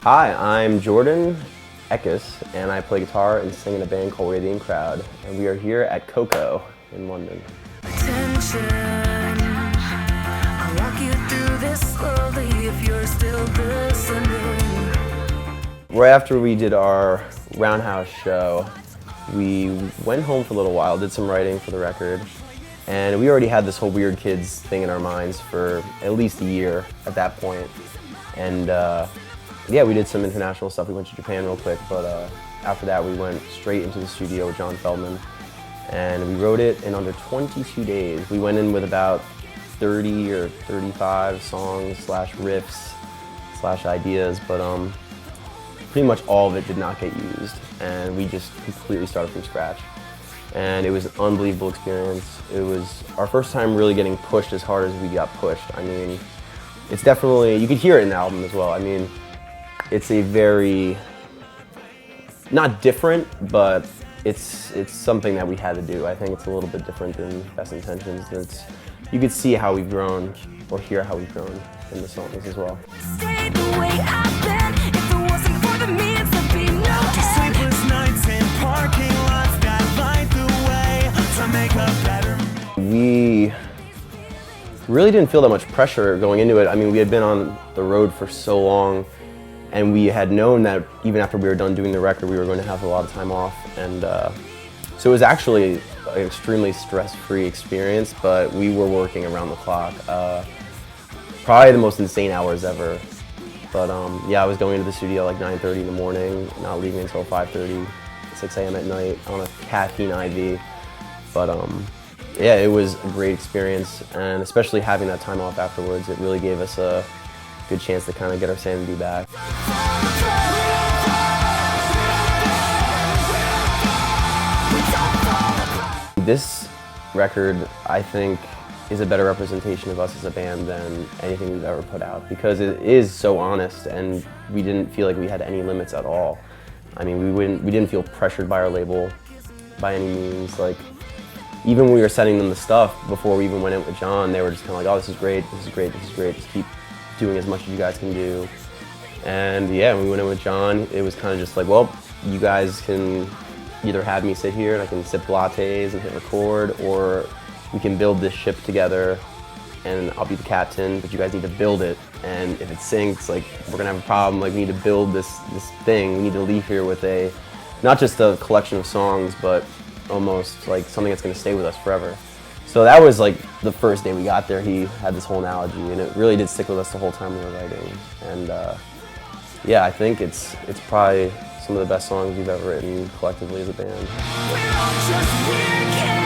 Hi, I'm Jordan Eckes, and I play guitar and sing in a band called Radiant Crowd, and we are here at Coco in London. Attention, I'll walk you through this slowly if you're still listening. Right after we did our Roundhouse show, we went home for a little while, did some writing for the record, and we already had this whole Weird Kids thing in our minds for at least a year at that point. And yeah, we did some international stuff. We went to Japan real quick, but after that we went straight into the studio with John Feldman, and we wrote it in under 22 days. We went in with about 30 or 35 songs slash riffs slash ideas, but pretty much all of it did not get used, and we just completely started from scratch. And it was an unbelievable experience. It was our first time really getting pushed as hard as we got pushed. I mean, it's definitely, you could hear it in the album as well. I mean, it's a very, not different, but it's something that we had to do. I think it's a little bit different than Best Intentions. You could see how we've grown, or hear how we've grown in the songs as well. Stay the way I've been, if it wasn't for the means, there'd be no end. Sleepless nights in parking lots that light the way to make a better. We really didn't feel that much pressure going into it. I mean, we had been on the road for so long, and we had known that even after we were done doing the record, we were going to have a lot of time off. And so it was actually an extremely stress-free experience, but we were working around the clock. Probably the most insane hours ever. But yeah, I was going into the studio like 9:30 in the morning, not leaving until 5:30, 6 a.m. at night on a caffeine IV. But yeah, it was a great experience, and especially having that time off afterwards, it really gave us a good chance to kind of get our sanity back. This record, I think, is a better representation of us as a band than anything we've ever put out, because it is so honest, and we didn't feel like we had any limits at all. I mean, we didn't feel pressured by our label by any means. Like, even when we were sending them the stuff before we even went in with John, they were just kind of like, oh, this is great, this is great, this is great, just keep doing as much as you guys can do. And yeah, when we went in with John, it was kind of just like, well, you guys can either have me sit here and I can sip lattes and hit record, or we can build this ship together and I'll be the captain, but you guys need to build it. And if it sinks, like, we're gonna have a problem. Like, we need to build this thing. We need to leave here with not just a collection of songs, but almost like something that's gonna stay with us forever. So that was like the first day we got there, he had this whole analogy, and it really did stick with us the whole time we were writing. And yeah, I think it's probably some of the best songs we've ever written collectively as a band. We're all just weird kids.